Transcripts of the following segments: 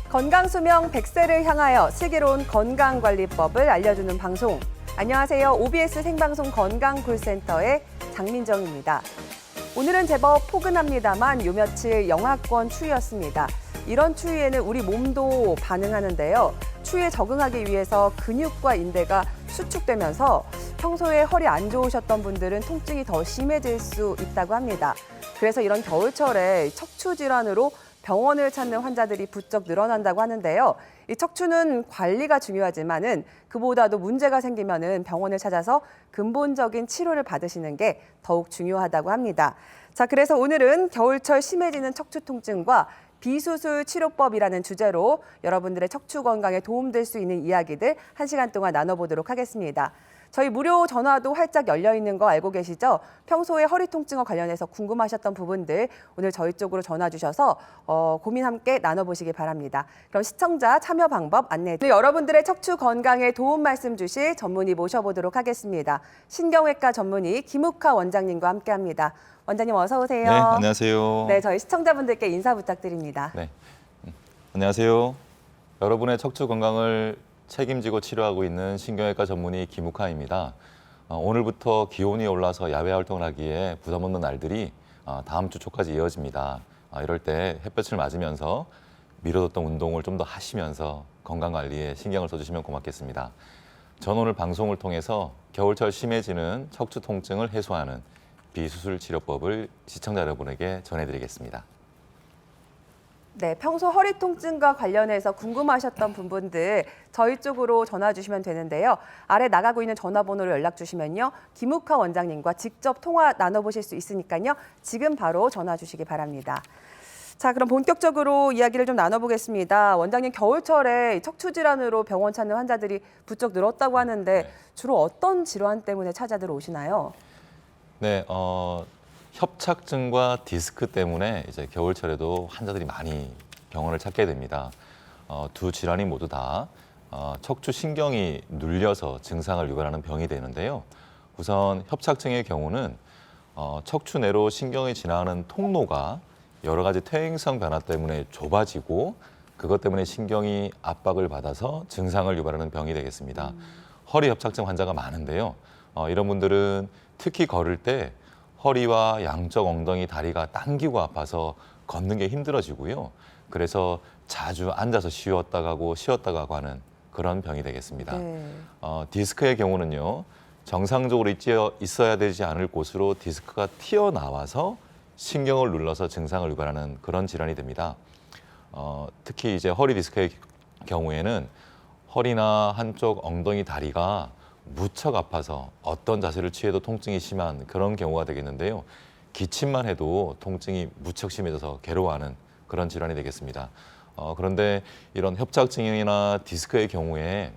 건강수명 100세를 향하여 슬기로운 건강관리법을 알려주는 방송. 안녕하세요. OBS 생방송 건강콜센터의 장민정입니다. 오늘은 제법 포근합니다만 요 며칠 영하권 추위였습니다. 이런 추위에는 우리 몸도 반응하는데요. 추위에 적응하기 위해서 근육과 인대가 수축되면서 평소에 허리 안 좋으셨던 분들은 통증이 더 심해질 수 있다고 합니다. 그래서 이런 겨울철에 척추 질환으로 병원을 찾는 환자들이 부쩍 늘어난다고 하는데요. 이 척추는 관리가 중요하지만은 그보다도 문제가 생기면은 병원을 찾아서 근본적인 치료를 받으시는 게 더욱 중요하다고 합니다. 자, 그래서 오늘은 겨울철 심해지는 척추 통증과 비수술 치료법이라는 주제로 여러분들의 척추 건강에 도움될 수 있는 이야기들 1시간 동안 나눠보도록 하겠습니다. 저희 무료 전화도 활짝 열려 있는 거 알고 계시죠? 평소에 허리 통증과 관련해서 궁금하셨던 부분들 오늘 저희 쪽으로 전화 주셔서 고민 함께 나눠보시기 바랍니다. 그럼 시청자 참여 방법 안내. 여러분들의 척추 건강에 도움 말씀 주실 전문의 모셔보도록 하겠습니다. 신경외과 전문의 김욱하 원장님과 함께합니다. 원장님 어서 오세요. 네, 안녕하세요. 네, 저희 시청자분들께 인사 부탁드립니다. 네, 안녕하세요. 여러분의 척추 건강을 책임지고 치료하고 있는 신경외과 전문의 김욱하입니다. 오늘부터 기온이 올라서 야외 활동을 하기에 부담 없는 날들이 다음 주 초까지 이어집니다. 이럴 때 햇볕을 맞으면서 미뤄뒀던 운동을 좀 더 하시면서 건강관리에 신경을 써주시면 고맙겠습니다. 전 오늘 방송을 통해서 겨울철 심해지는 척추 통증을 해소하는 비수술 치료법을 시청자 여러분에게 전해드리겠습니다. 네, 평소 허리 통증과 관련해서 궁금하셨던 부분들 저희 쪽으로 전화 주시면 되는데요. 아래 나가고 있는 전화번호로 연락 주시면요. 김욱하 원장님과 직접 통화 나눠보실 수 있으니까요. 지금 바로 전화 주시기 바랍니다. 자, 그럼 본격적으로 이야기를 좀 나눠보겠습니다. 원장님, 겨울철에 척추 질환으로 병원 찾는 환자들이 부쩍 늘었다고 하는데 주로 어떤 질환 때문에 찾아들 오시나요? 네, 협착증과 디스크 때문에 이제 겨울철에도 환자들이 많이 병원을 찾게 됩니다. 두 질환이 모두 다 척추 신경이 눌려서 증상을 유발하는 병이 되는데요. 우선 협착증의 경우는 척추 내로 신경이 지나가는 통로가 여러 가지 퇴행성 변화 때문에 좁아지고 그것 때문에 신경이 압박을 받아서 증상을 유발하는 병이 되겠습니다. 허리 협착증 환자가 많은데요. 이런 분들은 특히 걸을 때 허리와 양쪽 엉덩이, 다리가 당기고 아파서 걷는 게 힘들어지고요. 그래서 자주 앉아서 쉬었다 가고 하는 그런 병이 되겠습니다. 네. 디스크의 경우는요. 정상적으로 있어야 되지 않을 곳으로 디스크가 튀어나와서 신경을 눌러서 증상을 유발하는 그런 질환이 됩니다. 특히 이제 허리 디스크의 경우에는 허리나 한쪽 엉덩이, 다리가 무척 아파서 어떤 자세를 취해도 통증이 심한 그런 경우가 되겠는데요. 기침만 해도 통증이 무척 심해져서 괴로워하는 그런 질환이 되겠습니다. 그런데 이런 협착증이나 디스크의 경우에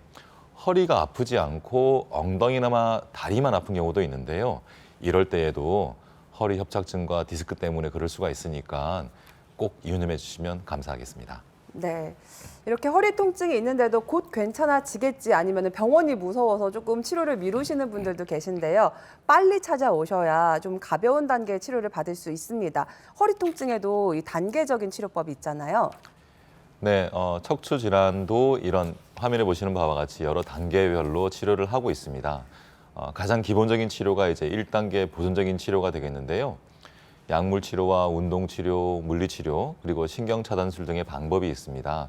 허리가 아프지 않고 엉덩이나 다리만 아픈 경우도 있는데요. 이럴 때에도 허리 협착증과 디스크 때문에 그럴 수가 있으니까 꼭 유념해 주시면 감사하겠습니다. 네, 이렇게 허리 통증이 있는데도 곧 괜찮아지겠지 아니면 병원이 무서워서 조금 치료를 미루시는 분들도 계신데요. 빨리 찾아오셔야 좀 가벼운 단계의 치료를 받을 수 있습니다. 허리 통증에도 이 단계적인 치료법이 있잖아요. 네, 척추 질환도 이런 화면에 보시는 바와 같이 여러 단계별로 치료를 하고 있습니다. 가장 기본적인 치료가 이제 1단계 보존적인 치료가 되겠는데요. 약물 치료와 운동 치료, 물리 치료, 그리고 신경 차단술 등의 방법이 있습니다.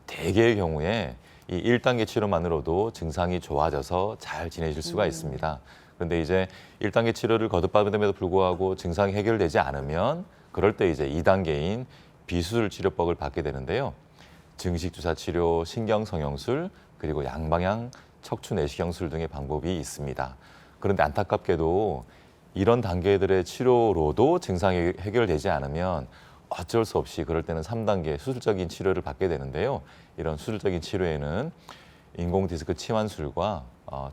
대개의 경우에 이 1단계 치료만으로도 증상이 좋아져서 잘 지내실 수가 있습니다. 그런데 이제 1단계 치료를 거듭받음에도 불구하고 증상이 해결되지 않으면 그럴 때 이제 2단계인 비수술 치료법을 받게 되는데요. 증식 주사 치료, 신경 성형술, 그리고 양방향 척추 내시경술 등의 방법이 있습니다. 그런데 안타깝게도 이런 단계들의 치료로도 증상이 해결되지 않으면 어쩔 수 없이 그럴 때는 3단계 수술적인 치료를 받게 되는데요. 이런 수술적인 치료에는 인공 디스크 치환술과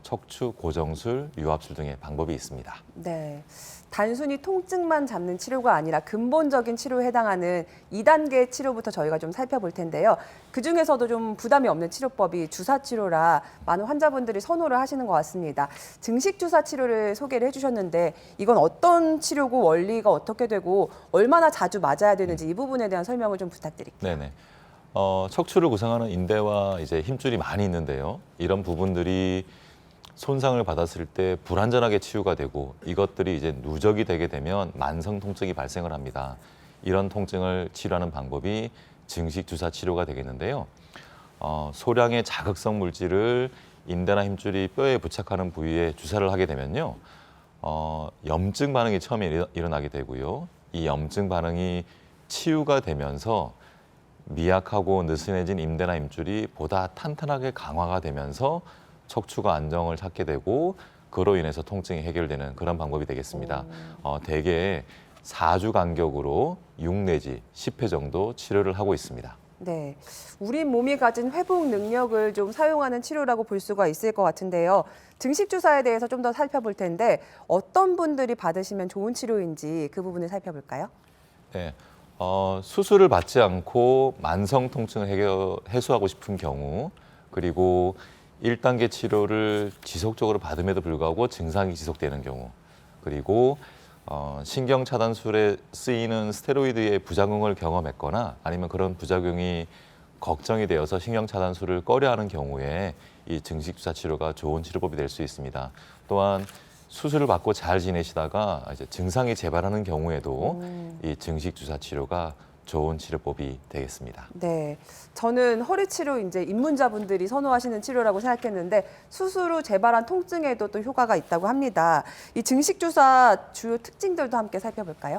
척추 고정술, 유압술 등의 방법이 있습니다. 네, 단순히 통증만 잡는 치료가 아니라 근본적인 치료에 해당하는 2단계 치료부터 저희가 좀 살펴볼 텐데요. 그중에서도 좀 부담이 없는 치료법이 주사 치료라 많은 환자분들이 선호를 하시는 것 같습니다. 증식 주사 치료를 소개를 해주셨는데 이건 어떤 치료고 원리가 어떻게 되고 얼마나 자주 맞아야 되는지 이 부분에 대한 설명을 좀 부탁드릴게요. 네네. 척추를 구성하는 인대와 이제 힘줄이 많이 있는데요. 이런 부분들이 손상을 받았을 때 불완전하게 치유가 되고 이것들이 이제 누적이 되게 되면 만성 통증이 발생을 합니다. 이런 통증을 치료하는 방법이 증식 주사 치료가 되겠는데요. 소량의 자극성 물질을 인대나 힘줄이 뼈에 부착하는 부위에 주사를 하게 되면요. 염증 반응이 처음에 일어나게 되고요. 이 염증 반응이 치유가 되면서 미약하고 느슨해진 인대나 힘줄이 보다 탄탄하게 강화가 되면서 척추가 안정을 찾게 되고 그로 인해서 통증이 해결되는 그런 방법이 되겠습니다. 대개 4주 간격으로 6 내지 10회 정도 치료를 하고 있습니다. 네, 우리 몸이 가진 회복 능력을 좀 사용하는 치료라고 볼 수가 있을 것 같은데요. 증식 주사에 대해서 좀 더 살펴볼 텐데 어떤 분들이 받으시면 좋은 치료인지 그 부분을 살펴볼까요? 네, 수술을 받지 않고 만성 통증을 해소하고 싶은 경우 그리고 1단계 치료를 지속적으로 받음에도 불구하고 증상이 지속되는 경우 그리고 신경 차단술에 쓰이는 스테로이드의 부작용을 경험했거나 아니면 그런 부작용이 걱정이 되어서 신경 차단술을 꺼려하는 경우에 이 증식 주사 치료가 좋은 치료법이 될 수 있습니다. 또한 수술을 받고 잘 지내시다가 이제 증상이 재발하는 경우에도 이 증식 주사 치료가 좋은 치료법이 되겠습니다. 네, 저는 허리 치료 이제 입문자분들이 선호하시는 치료라고 생각했는데 수술 후 재발한 통증에도 또 효과가 있다고 합니다. 이 증식 주사 주요 특징들도 함께 살펴볼까요?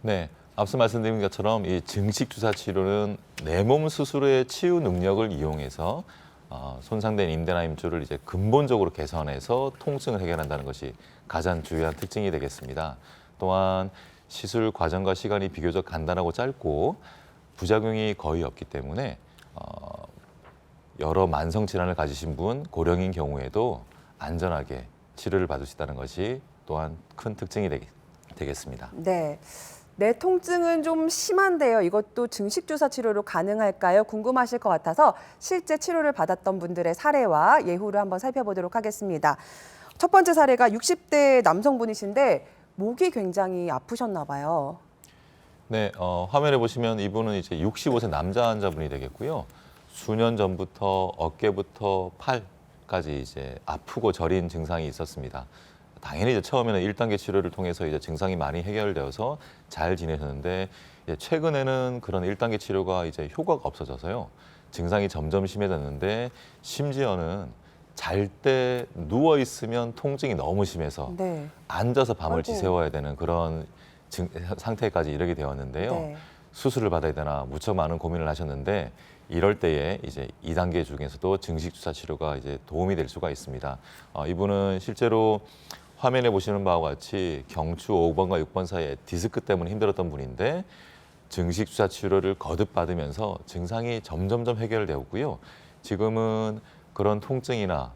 네, 앞서 말씀드린 것처럼 이 증식 주사 치료는 내 몸 스스로의 치유 능력을 이용해서 손상된 인대나 힘줄을 이제 근본적으로 개선해서 통증을 해결한다는 것이 가장 주요한 특징이 되겠습니다. 또한 시술 과정과 시간이 비교적 간단하고 짧고 부작용이 거의 없기 때문에 여러 만성 질환을 가지신 분, 고령인 경우에도 안전하게 치료를 받을 수 있다는 것이 또한 큰 특징이 되겠습니다. 네. 내 통증은 좀 심한데요. 이것도 증식 주사 치료로 가능할까요? 궁금하실 것 같아서 실제 치료를 받았던 분들의 사례와 예후를 한번 살펴보도록 하겠습니다. 첫 번째 사례가 60대 남성분이신데 목이 굉장히 아프셨나 봐요. 네, 화면에 보시면 이분은 이제 65세 남자 환자분이 되겠고요. 수년 전부터 어깨부터 팔까지 이제 아프고 저린 증상이 있었습니다. 당연히 이제 처음에는 1단계 치료를 통해서 이제 증상이 많이 해결되어서 잘 지내셨는데 이제 최근에는 그런 1단계 치료가 이제 효과가 없어져서요. 증상이 점점 심해졌는데 심지어는 잘 때 누워 있으면 통증이 너무 심해서 네. 앉아서 밤을 아이고. 지새워야 되는 그런 상태까지 이르게 되었는데요. 네. 수술을 받아야 되나 무척 많은 고민을 하셨는데 이럴 때에 이제 2단계 중에서도 증식 주사 치료가 이제 도움이 될 수가 있습니다. 이분은 실제로 화면에 보시는 바와 같이 경추 5번과 6번 사이에 디스크 때문에 힘들었던 분인데 증식 주사 치료를 거듭 받으면서 증상이 점점점 해결되었고요. 지금은 그런 통증이나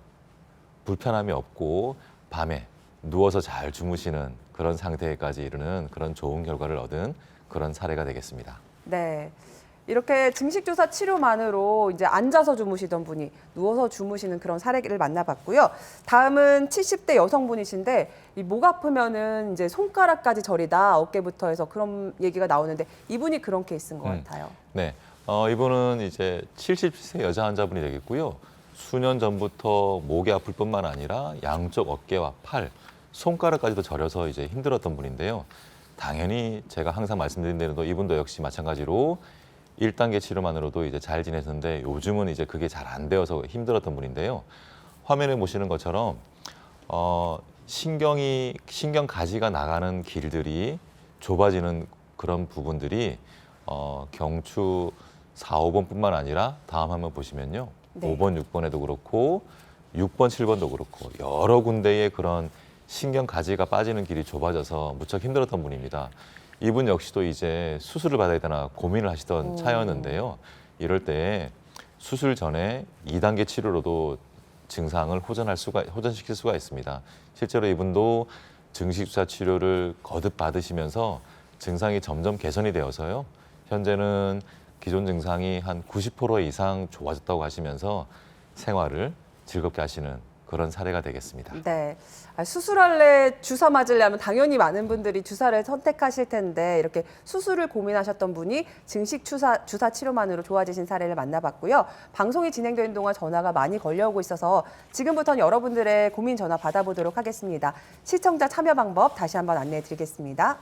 불편함이 없고 밤에 누워서 잘 주무시는 그런 상태까지 이르는 그런 좋은 결과를 얻은 그런 사례가 되겠습니다. 네. 이렇게 증식 주사 치료만으로 이제 앉아서 주무시던 분이 누워서 주무시는 그런 사례를 만나봤고요. 다음은 70대 여성분이신데 이 목 아프면은 이제 손가락까지 저리다 어깨부터 해서 그런 얘기가 나오는데 이분이 그런 케이스인 것 같아요. 네, 이분은 이제 70세 여자 환자분이 되겠고요. 수년 전부터 목이 아플 뿐만 아니라 양쪽 어깨와 팔, 손가락까지도 저려서 이제 힘들었던 분인데요. 당연히 제가 항상 말씀드린 대로 이분도 역시 마찬가지로 1단계 치료만으로도 이제 잘 지내셨는데 요즘은 이제 그게 잘 안 되어서 힘들었던 분인데요. 화면에 보시는 것처럼 신경 가지가 나가는 길들이 좁아지는 그런 부분들이 경추 4, 5번뿐만 아니라 다음 한번 보시면요. 네. 5번, 6번에도 그렇고 6번, 7번도 그렇고 여러 군데의 그런 신경 가지가 빠지는 길이 좁아져서 무척 힘들었던 분입니다. 이분 역시도 이제 수술을 받아야 되나 고민을 하시던 차였는데요. 이럴 때 수술 전에 2단계 치료로도 증상을 호전시킬 수가 있습니다. 실제로 이분도 증식주사 치료를 거듭 받으시면서 증상이 점점 개선이 되어서요. 현재는 기존 증상이 한 90% 이상 좋아졌다고 하시면서 생활을 즐겁게 하시는 그런 사례가 되겠습니다. 네. 수술할래 주사 맞으려면 당연히 많은 분들이 주사를 선택하실 텐데 이렇게 수술을 고민하셨던 분이 증식 주사 치료만으로 좋아지신 사례를 만나봤고요. 방송이 진행되는 동안 전화가 많이 걸려오고 있어서 지금부터는 여러분들의 고민 전화 받아보도록 하겠습니다. 시청자 참여 방법 다시 한번 안내해 드리겠습니다.